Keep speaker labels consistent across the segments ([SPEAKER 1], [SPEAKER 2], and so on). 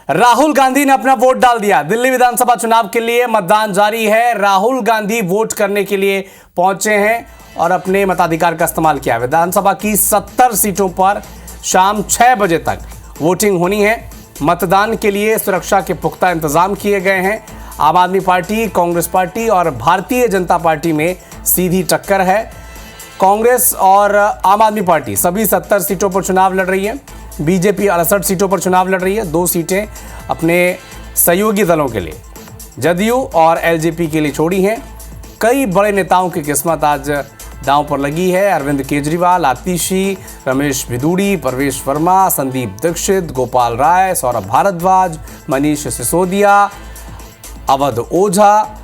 [SPEAKER 1] राहुल गांधी ने अपना वोट डाल दिया। दिल्ली विधानसभा चुनाव के लिए मतदान जारी है। राहुल गांधी वोट करने के लिए पहुंचे हैं और अपने मताधिकार का इस्तेमाल किया। विधानसभा की 70 सीटों पर शाम 6 बजे तक वोटिंग होनी है। मतदान के लिए सुरक्षा के पुख्ता इंतजाम किए गए हैं। आम आदमी पार्टी, कांग्रेस पार्टी और भारतीय जनता पार्टी में सीधी टक्कर है। कांग्रेस और आम आदमी पार्टी सभी 70 सीटों पर चुनाव लड़ रही है। बीजेपी 68 सीटों पर चुनाव लड़ रही है। 2 सीटें अपने सहयोगी दलों के लिए, जदयू और एलजेपी के लिए छोड़ी हैं। कई बड़े नेताओं की किस्मत आज दांव पर लगी है। अरविंद केजरीवाल, आतिशी, रमेश भिदुड़ी, परवेश वर्मा, संदीप दीक्षित, गोपाल राय, सौरभ भारद्वाज, मनीष सिसोदिया, अवध ओझा।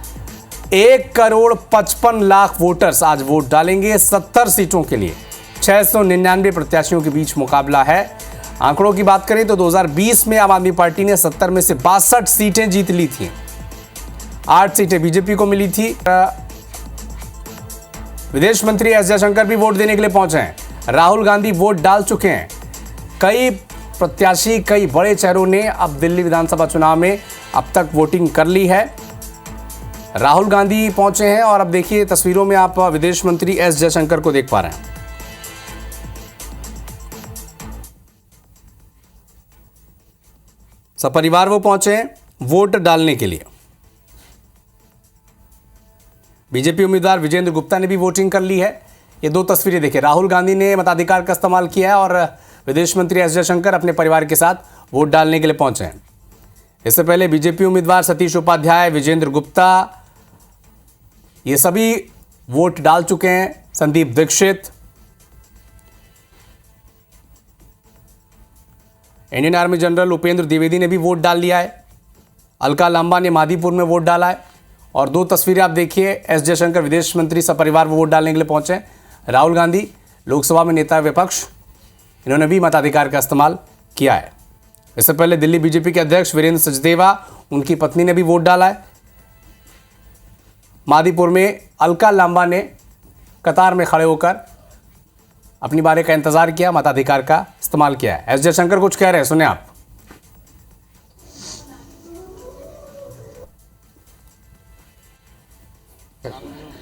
[SPEAKER 1] 1,55,00,000 वोटर्स आज वोट डालेंगे 70 सीटों के लिए। 699 प्रत्याशियों के बीच मुकाबला है। आंकड़ों की बात करें तो 2020 में आम आदमी पार्टी ने 70 में से 62 सीटें जीत ली थी। 8 सीटें बीजेपी को मिली थी। विदेश मंत्री एस जयशंकर भी वोट देने के लिए पहुंचे हैं। राहुल गांधी वोट डाल चुके हैं। कई प्रत्याशी, कई बड़े चेहरों ने अब दिल्ली विधानसभा चुनाव में अब तक वोटिंग कर ली है। राहुल गांधी पहुंचे हैं और अब देखिए तस्वीरों में आप विदेश मंत्री एस जयशंकर को देख पा रहे हैं। सपरिवार वो पहुंचे हैं वोट डालने के लिए। बीजेपी उम्मीदवार विजेंद्र गुप्ता ने भी वोटिंग कर ली है। ये 2 तस्वीरें देखिए। राहुल गांधी ने मताधिकार का इस्तेमाल किया है और विदेश मंत्री एस जयशंकर अपने परिवार के साथ वोट डालने के लिए पहुंचे हैं। इससे पहले बीजेपी उम्मीदवार सतीश उपाध्याय, विजेंद्र गुप्ता, ये सभी वोट डाल चुके हैं। Sandeep Dikshit, Indian army general Upendra Dwivedi ने भी वोट डाल लिया है। अलका लांबा ने मादीपुर में वोट डाला है। और 2 तस्वीरें आप देखिए। एस जयशंकर विदेश मंत्री सपरिवार वोट डालने के लिए पहुंचे। राहुल गांधी लोकसभा में नेता विपक्ष, इन्होंने भी मताधिकार का इस्तेमाल किया है। इससे पहले दिल्ली बीजेपी के अध्यक्ष वीरेंद्र सचदेवा, उनकी पत्नी ने भी वोट डाला है। मादीपुर में अलका लांबा ने कतार में खड़े होकर अपनी बारी का इंतजार किया, मताधिकार का इस्तेमाल किया है। एस जयशंकर कुछ कह रहे हैं, सुने आप।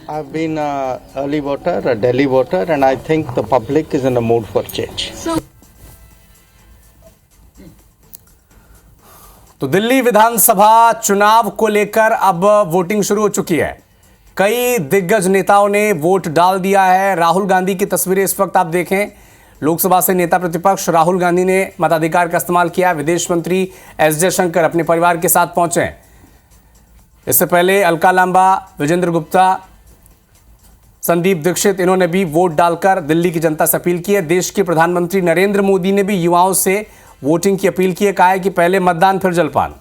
[SPEAKER 2] I've been an early voter, a Delhi voter, and I think the public is in a mood for change.
[SPEAKER 1] तो दिल्ली विधानसभा चुनाव को लेकर अब वोटिंग शुरू हो चुकी है। कई दिग्गज नेताओं ने वोट डाल दिया है। राहुल गांधी की तस्वीरें इस वक्त आप देखें। लोकसभा से नेता प्रतिपक्ष राहुल गांधी ने मताधिकार का इस्तेमाल किया। विदेश मंत्री एस जयशंकर अपने परिवार के साथ पहुंचे हैं। इससे पहले अलका लांबा, विजेंद्र गुप्ता, संदीप दीक्षित, इन्होंने भी वोट डालकर दिल्ली की जनता से अपील की है। देश के प्रधानमंत्री नरेंद्र मोदी ने भी युवाओं से वोटिंग की अपील की है। कहा है कि पहले मतदान फिर जलपान।